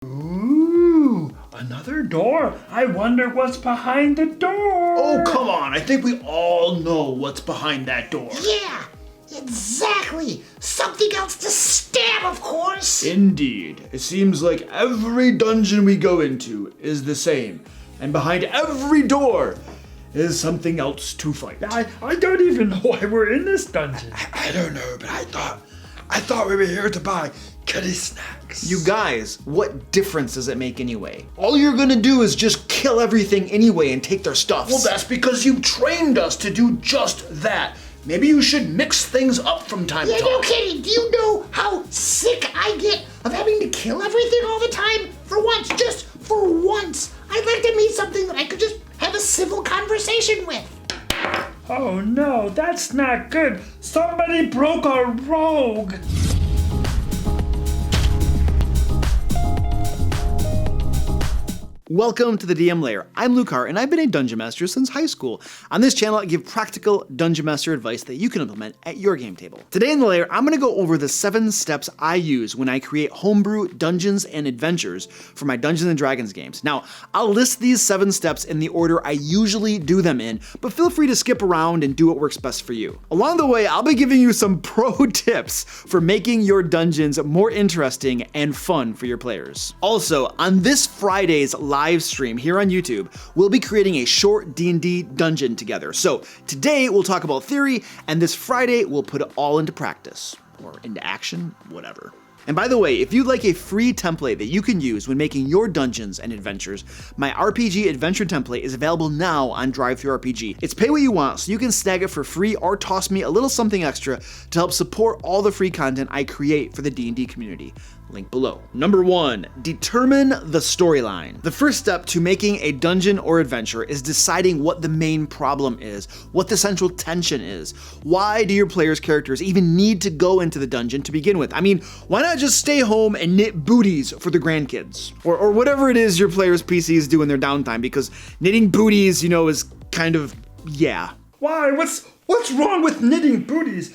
Ooh, another door. I wonder what's behind the door. Oh, come on. I think we all know what's behind that door. Yeah, exactly. Something else to stab, of course. Indeed. It seems like every dungeon we go into is the same. And behind every door is something else to fight. I don't even know why we're in this dungeon. I don't know, but I thought we were here to buy kitty snacks. You guys, what difference does it make anyway? All you're gonna do is just kill everything anyway and take their stuff. Well, that's because you trained us to do just that. Maybe you should mix things up from time to time. Yeah, no kidding. Do you know how sick I get of having to kill everything all the time? For once, just for once, I'd like to meet something that I could just have a civil conversation with. Oh no, that's not good. Somebody broke our rogue. Welcome to the DM Lair. I'm Lucar, and I've been a Dungeon Master since high school. On this channel, I give practical Dungeon Master advice that you can implement at your game table. Today in the Lair, I'm going to go over the 7 steps I use when I create homebrew dungeons and adventures for my Dungeons & Dragons games. Now, I'll list these 7 steps in the order I usually do them in, but feel free to skip around and do what works best for you. Along the way, I'll be giving you some pro tips for making your dungeons more interesting and fun for your players. Also, on this Friday's live stream here on YouTube, we'll be creating a short D&D dungeon together. So today we'll talk about theory, and this Friday we'll put it all into practice, or into action, whatever. And by the way, if you'd like a free template that you can use when making your dungeons and adventures, my RPG adventure template is available now on DriveThruRPG. It's pay what you want, so you can snag it for free or toss me a little something extra to help support all the free content I create for the D&D community. Link below. Number 1, determine the storyline. The first step to making a dungeon or adventure is deciding what the main problem is, what the central tension is. Why do your players' characters even need to go into the dungeon to begin with? I mean, why not just stay home and knit booties for the grandkids? Or whatever it is your players' PCs do in their downtime, because knitting booties, is kind of, yeah. Why? What's wrong with knitting booties?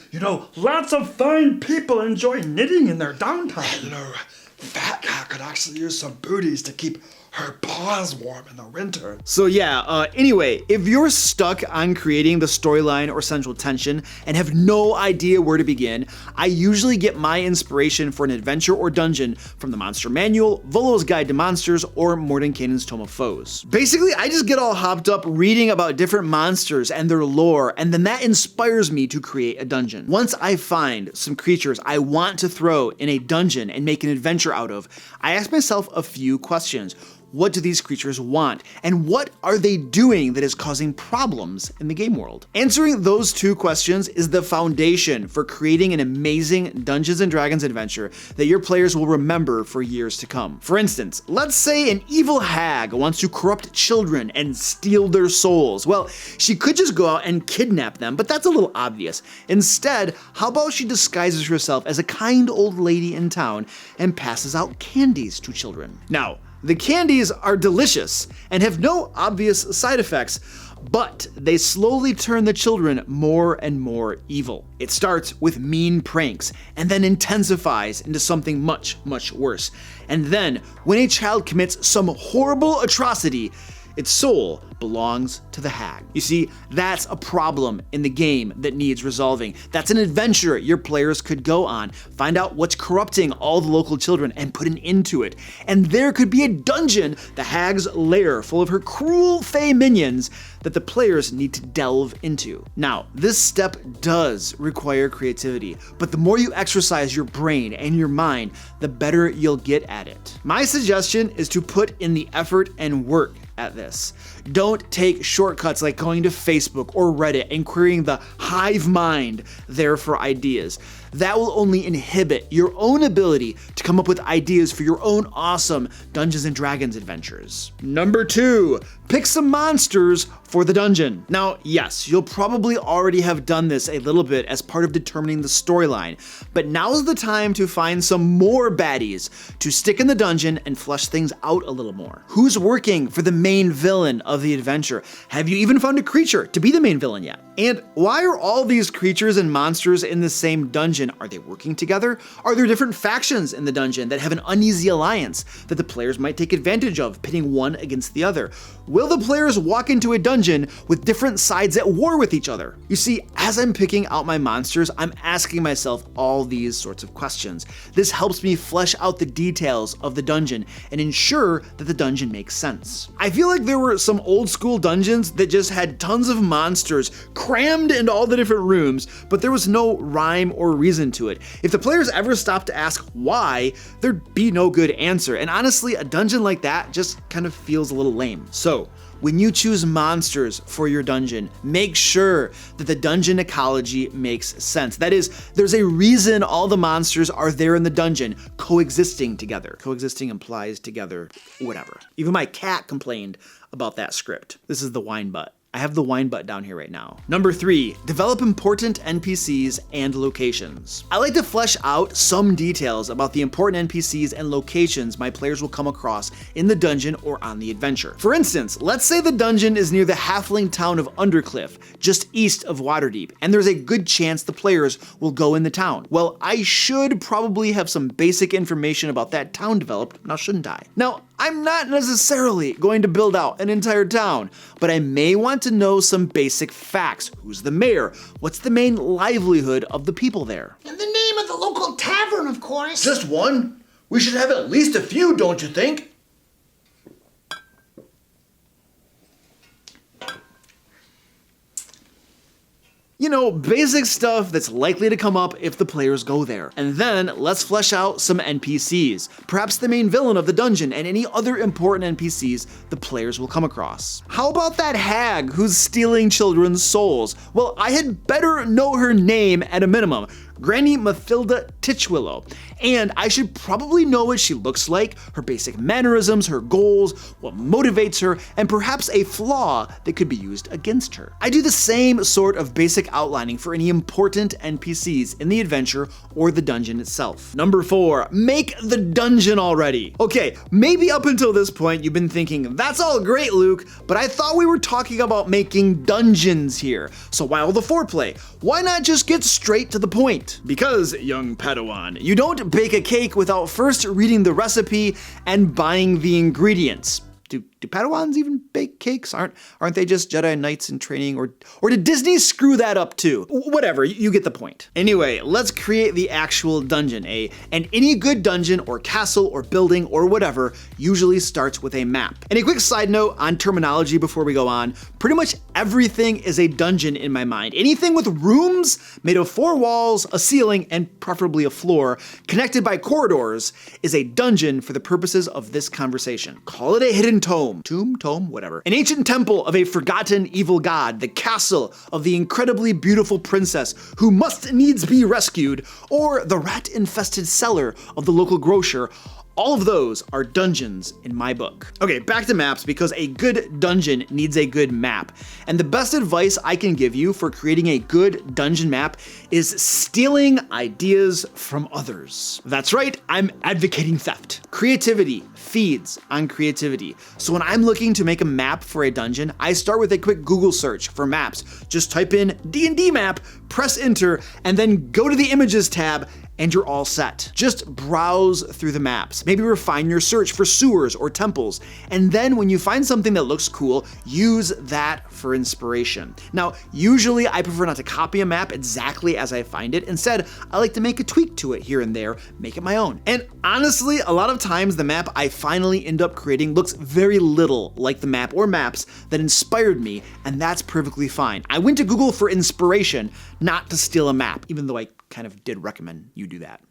Lots of fine people enjoy knitting in their downtime. Fat Cat could actually use some booties to keep her paws warm in the winter. So yeah, anyway, if you're stuck on creating the storyline or central tension and have no idea where to begin, I usually get my inspiration for an adventure or dungeon from the Monster Manual, Volo's Guide to Monsters, or Mordenkainen's Tome of Foes. Basically, I just get all hopped up reading about different monsters and their lore, and then that inspires me to create a dungeon. Once I find some creatures I want to throw in a dungeon and make an adventure out of, I ask myself a few questions. What do these creatures want? And what are they doing that is causing problems in the game world? Answering those 2 questions is the foundation for creating an amazing Dungeons & Dragons adventure that your players will remember for years to come. For instance, let's say an evil hag wants to corrupt children and steal their souls. Well, she could just go out and kidnap them, but that's a little obvious. Instead, how about she disguises herself as a kind old lady in town and passes out candies to children? Now, the candies are delicious and have no obvious side effects, but they slowly turn the children more and more evil. It starts with mean pranks and then intensifies into something much, much worse. And then, when a child commits some horrible atrocity, its soul belongs to the hag. You see, that's a problem in the game that needs resolving. That's an adventure your players could go on, find out what's corrupting all the local children, and put an end to it. And there could be a dungeon, the hag's lair, full of her cruel fey minions that the players need to delve into. Now, this step does require creativity, but the more you exercise your brain and your mind, the better you'll get at it. My suggestion is to put in the effort and work at this. Don't take shortcuts like going to Facebook or Reddit and querying the hive mind there for ideas. That will only inhibit your own ability to come up with ideas for your own awesome Dungeons & Dragons adventures. Number 2, pick some monsters for the dungeon. Now, yes, you'll probably already have done this a little bit as part of determining the storyline, but now's the time to find some more baddies to stick in the dungeon and flesh things out a little more. Who's working for the main villain of the adventure? Have you even found a creature to be the main villain yet? And why are all these creatures and monsters in the same dungeon dungeon, are they working together? Are there different factions in the dungeon that have an uneasy alliance that the players might take advantage of, pitting one against the other? Will the players walk into a dungeon with different sides at war with each other? You see, as I'm picking out my monsters, I'm asking myself all these sorts of questions. This helps me flesh out the details of the dungeon and ensure that the dungeon makes sense. I feel like there were some old school dungeons that just had tons of monsters crammed into all the different rooms, but there was no rhyme or reason to it. If the players ever stopped to ask why, there'd be no good answer. And honestly, a dungeon like that just kind of feels a little lame. So, when you choose monsters for your dungeon, make sure that the dungeon ecology makes sense. That is, there's a reason all the monsters are there in the dungeon, coexisting together. Coexisting implies together, whatever. Even my cat complained about that script. This is the wine butt. I have the wine butt down here right now. Number 3, develop important NPCs and locations. I like to flesh out some details about the important NPCs and locations my players will come across in the dungeon or on the adventure. For instance, let's say the dungeon is near the halfling town of Undercliff, just east of Waterdeep, and there's a good chance the players will go in the town. Well, I should probably have some basic information about that town developed, now shouldn't I? Now, I'm not necessarily going to build out an entire town, but I may want to know some basic facts. Who's the mayor? What's the main livelihood of the people there? And the name of the local tavern, of course. Just one? We should have at least a few, don't you think? You know, basic stuff that's likely to come up if the players go there. And then let's flesh out some NPCs, perhaps the main villain of the dungeon and any other important NPCs the players will come across. How about that hag who's stealing children's souls? Well, I had better know her name at a minimum. Granny Mathilda Titchwillow. And I should probably know what she looks like, her basic mannerisms, her goals, what motivates her, and perhaps a flaw that could be used against her. I do the same sort of basic outlining for any important NPCs in the adventure or the dungeon itself. Number 4, make the dungeon already. Okay, maybe up until this point you've been thinking, that's all great, Luke, but I thought we were talking about making dungeons here. So why all the foreplay? Why not just get straight to the point? Because, young Padawan, you don't bake a cake without first reading the recipe and buying the ingredients. Do Padawans even bake cakes? Aren't they just Jedi Knights in training? Or did Disney screw that up too? Whatever, you get the point. Anyway, let's create the actual dungeon, and any good dungeon or castle or building or whatever usually starts with a map. And a quick side note on terminology before we go on, pretty much everything is a dungeon in my mind. Anything with rooms made of 4 walls, a ceiling, and preferably a floor, connected by corridors, is a dungeon for the purposes of this conversation. Call it a hidden tome, whatever. An ancient temple of a forgotten evil god, the castle of the incredibly beautiful princess who must needs be rescued, or the rat-infested cellar of the local grocer. All of those are dungeons in my book. Okay, back to maps, because a good dungeon needs a good map. And the best advice I can give you for creating a good dungeon map is stealing ideas from others. That's right, I'm advocating theft. Creativity feeds on creativity. So when I'm looking to make a map for a dungeon, I start with a quick Google search for maps. Just type in D&D map, press enter, and then go to the images tab, and you're all set. Just browse through the maps. Maybe refine your search for sewers or temples. And then when you find something that looks cool, use that for inspiration. Now, usually I prefer not to copy a map exactly as I find it. Instead, I like to make a tweak to it here and there, make it my own. And honestly, a lot of times the map I finally end up creating looks very little like the map or maps that inspired me, and that's perfectly fine. I went to Google for inspiration, not to steal a map, even though I kind of did recommend you do that.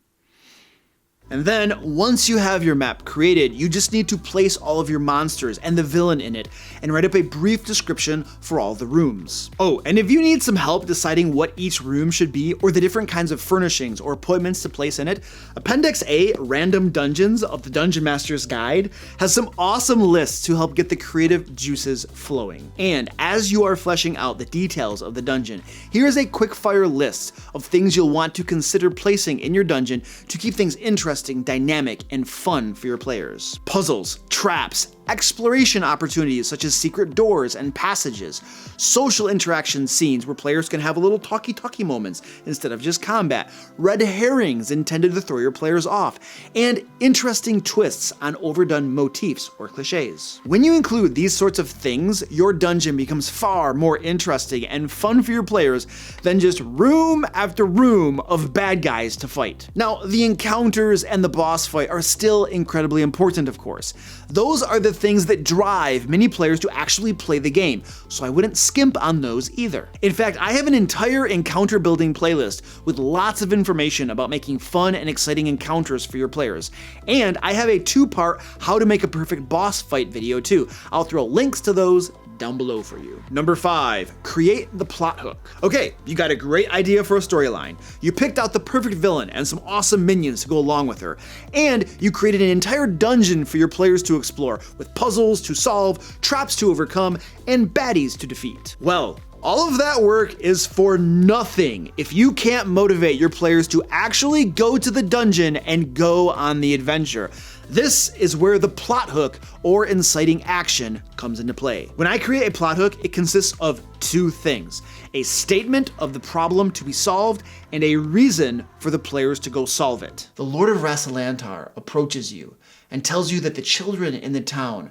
And then, once you have your map created, you just need to place all of your monsters and the villain in it, and write up a brief description for all the rooms. Oh, and if you need some help deciding what each room should be, or the different kinds of furnishings or appointments to place in it, Appendix A, Random Dungeons of the Dungeon Master's Guide, has some awesome lists to help get the creative juices flowing. And as you are fleshing out the details of the dungeon, here is a quick fire list of things you'll want to consider placing in your dungeon to keep things interesting interesting, dynamic, and fun for your players. Puzzles, traps, exploration opportunities such as secret doors and passages, social interaction scenes where players can have a little talky-talky moments instead of just combat, red herrings intended to throw your players off, and interesting twists on overdone motifs or cliches. When you include these sorts of things, your dungeon becomes far more interesting and fun for your players than just room after room of bad guys to fight. Now, the encounters and the boss fight are still incredibly important, of course. Those are the things that drive many players to actually play the game, so I wouldn't skimp on those either. In fact, I have an entire encounter building playlist with lots of information about making fun and exciting encounters for your players. And I have a 2-part how to make a perfect boss fight video too. I'll throw links to those down below for you. Number 5, create the plot hook. Okay, you got a great idea for a storyline. You picked out the perfect villain and some awesome minions to go along with her. And you created an entire dungeon for your players to explore with puzzles to solve, traps to overcome, and baddies to defeat. Well, all of that work is for nothing if you can't motivate your players to actually go to the dungeon and go on the adventure. This is where the plot hook or inciting action comes into play. When I create a plot hook, it consists of 2 things: a statement of the problem to be solved and a reason for the players to go solve it. The Lord of Rassalantar approaches you and tells you that the children in the town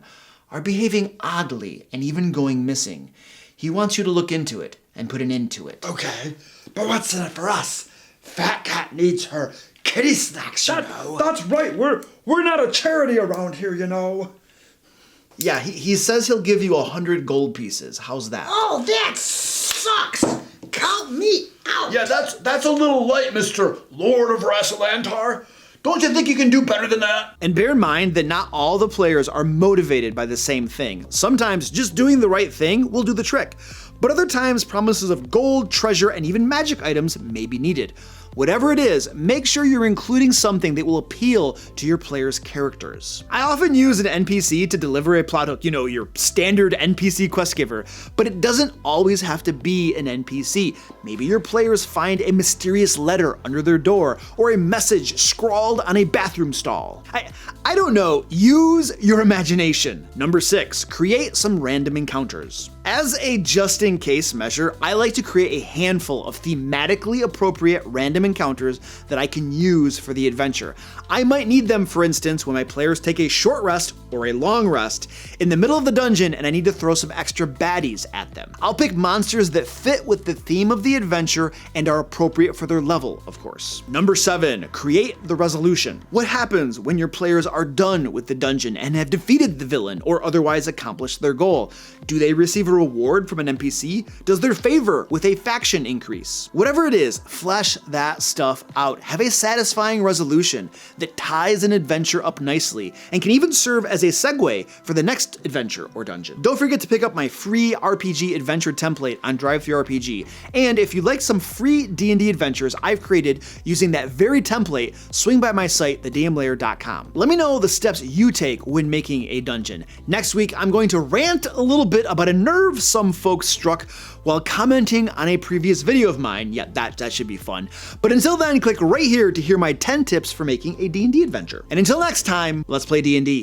are behaving oddly and even going missing. He wants you to look into it and put an end to it. Okay, but what's in it for us? Fat Cat needs her kitty snacks, you know. That's right. We're not a charity around here, you know. Yeah, he says he'll give you 100 gold pieces. How's that? Oh, that sucks! Count me out! Yeah, that's a little light, Mr. Lord of Rassalantar. Don't you think you can do better than that? And bear in mind that not all the players are motivated by the same thing. Sometimes just doing the right thing will do the trick, but other times promises of gold, treasure, and even magic items may be needed. Whatever it is, make sure you're including something that will appeal to your players' characters. I often use an NPC to deliver a plot hook, your standard NPC quest giver, but it doesn't always have to be an NPC. Maybe your players find a mysterious letter under their door or a message scrawled on a bathroom stall. I don't know, use your imagination. Number 6, create some random encounters. As a just-in-case measure, I like to create a handful of thematically appropriate random encounters that I can use for the adventure. I might need them, for instance, when my players take a short rest or a long rest in the middle of the dungeon and I need to throw some extra baddies at them. I'll pick monsters that fit with the theme of the adventure and are appropriate for their level, of course. Number 7, create the resolution. What happens when your players are done with the dungeon and have defeated the villain or otherwise accomplished their goal? Do they receive a reward from an NPC? Does their favor with a faction increase? Whatever it is, flesh that stuff out. Have a satisfying resolution that ties an adventure up nicely and can even serve as a segue for the next adventure or dungeon. Don't forget to pick up my free RPG adventure template on DriveThruRPG. And if you'd like some free D&D adventures I've created using that very template, swing by my site, thedmlayer.com. Let me know the steps you take when making a dungeon. Next week, I'm going to rant a little bit about a nerve some folks struck while commenting on a previous video of mine. Yeah, that should be fun. But until then, click right here to hear my 10 tips for making a D&D adventure. And until next time, let's play D&D.